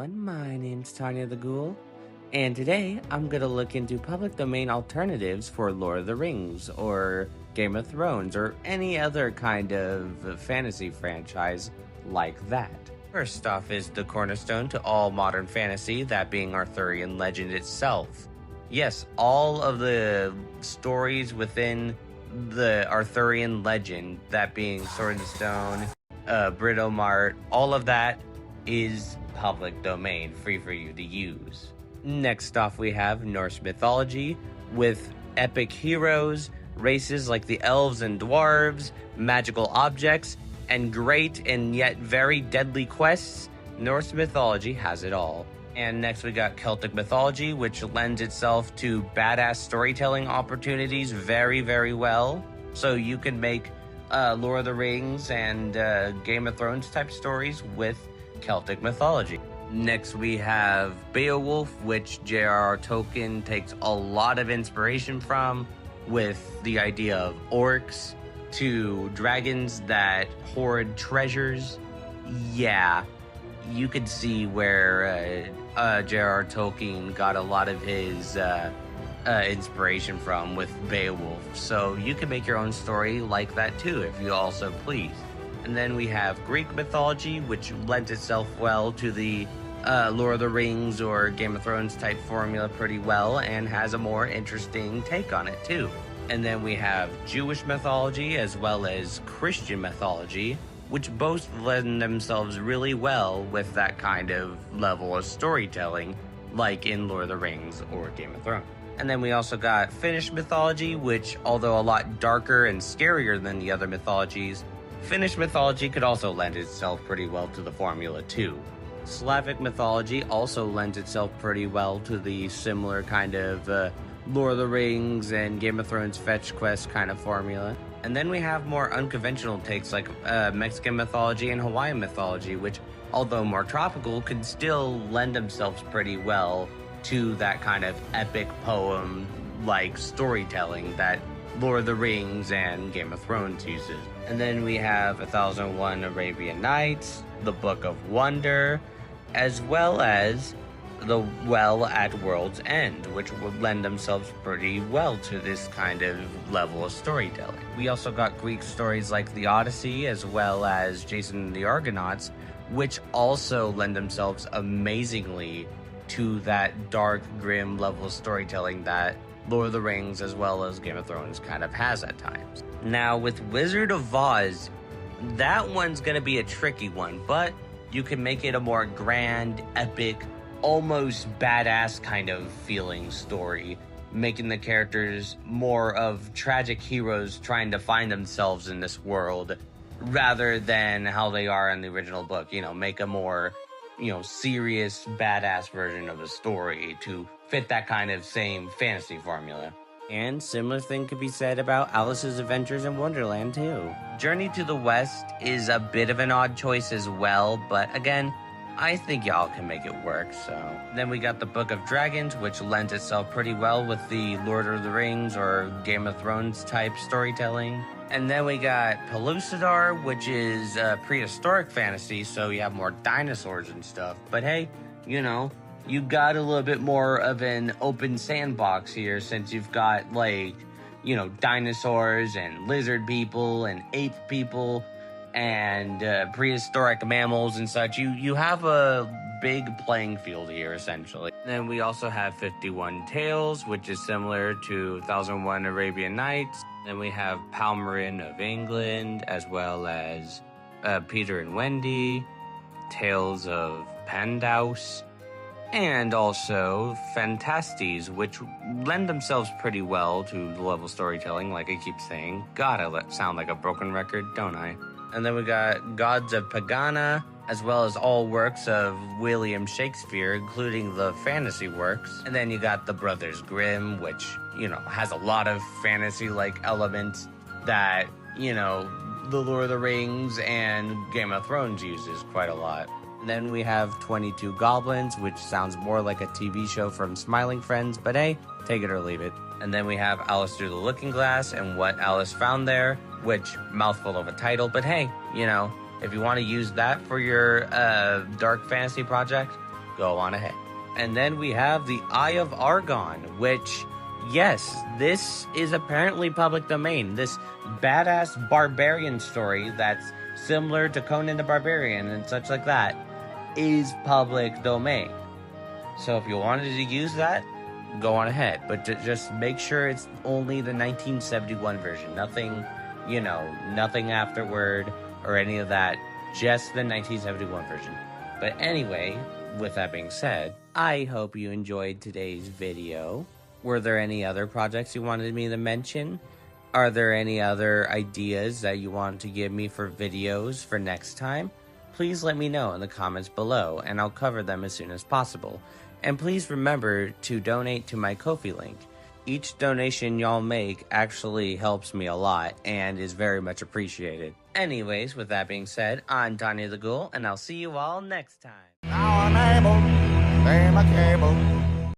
everyone, my name's Tanya the Ghoul, and today I'm gonna look into public domain alternatives for Lord of the Rings, or Game of Thrones, or any other kind of fantasy franchise like that. First off is the cornerstone to all modern fantasy, that being Arthurian legend itself. Yes, all of the stories within the Arthurian legend, that being Sword and Stone, Britomart, all of that is public domain, free for you to use. Next off we have Norse mythology, with epic heroes, races like the elves and dwarves, magical objects, and great and yet very deadly quests. Norse mythology has it all. And next we got Celtic mythology, which lends itself to badass storytelling opportunities very, very well. So you can make Lord of the Rings and Game of Thrones type stories with Celtic mythology. Next we have Beowulf, which J.R.R. Tolkien takes a lot of inspiration from, with the idea of orcs to dragons that hoard treasures. Yeah, you could see where J.R.R. Tolkien got a lot of his inspiration from with Beowulf. So you can make your own story like that too, if you also please. And then we have Greek mythology, which lent itself well to the Lord of the Rings or Game of Thrones type formula pretty well, and has a more interesting take on it too. And then we have Jewish mythology as well as Christian mythology, which both lend themselves really well with that kind of level of storytelling, like in Lord of the Rings or Game of Thrones. And then we also got Finnish mythology, which, although a lot darker and scarier than the other mythologies, Finnish mythology could also lend itself pretty well to the formula too. Slavic mythology also lends itself pretty well to the similar kind of Lord of the Rings and Game of Thrones fetch quest kind of formula. And then we have more unconventional takes like Mexican mythology and Hawaiian mythology, which, although more tropical, could still lend themselves pretty well to that kind of epic poem-like storytelling that Lord of the Rings and Game of Thrones uses. And then we have 1001 Arabian Nights, The Book of Wonder, as well as The Well at World's End, which would lend themselves pretty well to this kind of level of storytelling. We also got Greek stories like the Odyssey, as well as Jason and the Argonauts, which also lend themselves amazingly to that dark, grim level of storytelling that Lord of the Rings as well as Game of Thrones kind of has at times. Now with Wizard of Oz, that one's gonna be a tricky one, but you can make it a more grand, epic, almost badass kind of feeling story, making the characters more of tragic heroes trying to find themselves in this world rather than how they are in the original book. You know, make a more, serious, badass version of the story to fit that kind of same fantasy formula. And similar thing could be said about Alice's Adventures in Wonderland too. Journey to the West is a bit of an odd choice as well, but again, I think y'all can make it work, so. Then we got the Book of Dragons, which lends itself pretty well with the Lord of the Rings or Game of Thrones type storytelling. And then we got Pellucidar, which is prehistoric fantasy, so you have more dinosaurs and stuff. But hey, you got a little bit more of an open sandbox here, since you've got dinosaurs and lizard people and ape people and prehistoric mammals and such. You have a big playing field here, essentially. Then we also have 51 Tales, which is similar to 1001 Arabian Nights. Then we have Palmerin of England, as well as Peter and Wendy, Tales of Pandaus, and also Fantasies, which lend themselves pretty well to the level storytelling, like I keep saying. God, I sound like a broken record, don't I? And then we got Gods of Pagana, as well as all works of William Shakespeare, including the fantasy works. And then you got the Brothers Grimm, which, has a lot of fantasy-like elements that, the Lord of the Rings and Game of Thrones uses quite a lot. And then we have 22 Goblins, which sounds more like a TV show from Smiling Friends, but hey, take it or leave it. And then we have Alice Through the Looking Glass and What Alice Found There, which, mouthful of a title, but hey, if you want to use that for your dark fantasy project, go on ahead. And then we have the Eye of Argon, which, yes, this is apparently public domain. This badass barbarian story that's similar to Conan the Barbarian and such like that is public domain. So if you wanted to use that, go on ahead. But just make sure it's only the 1971 version. Nothing, nothing afterward or any of that. Just the 1971 version. But anyway, with that being said, I hope you enjoyed today's video. Were there any other projects you wanted me to mention? Are there any other ideas that you want to give me for videos for next time? Please let me know in the comments below, and I'll cover them as soon as possible. And please remember to donate to my Ko-fi link. Each donation y'all make actually helps me a lot and is very much appreciated. Anyways, with that being said, I'm Donnie the Ghoul, and I'll see you all next time. Now I'm able to pay my cable.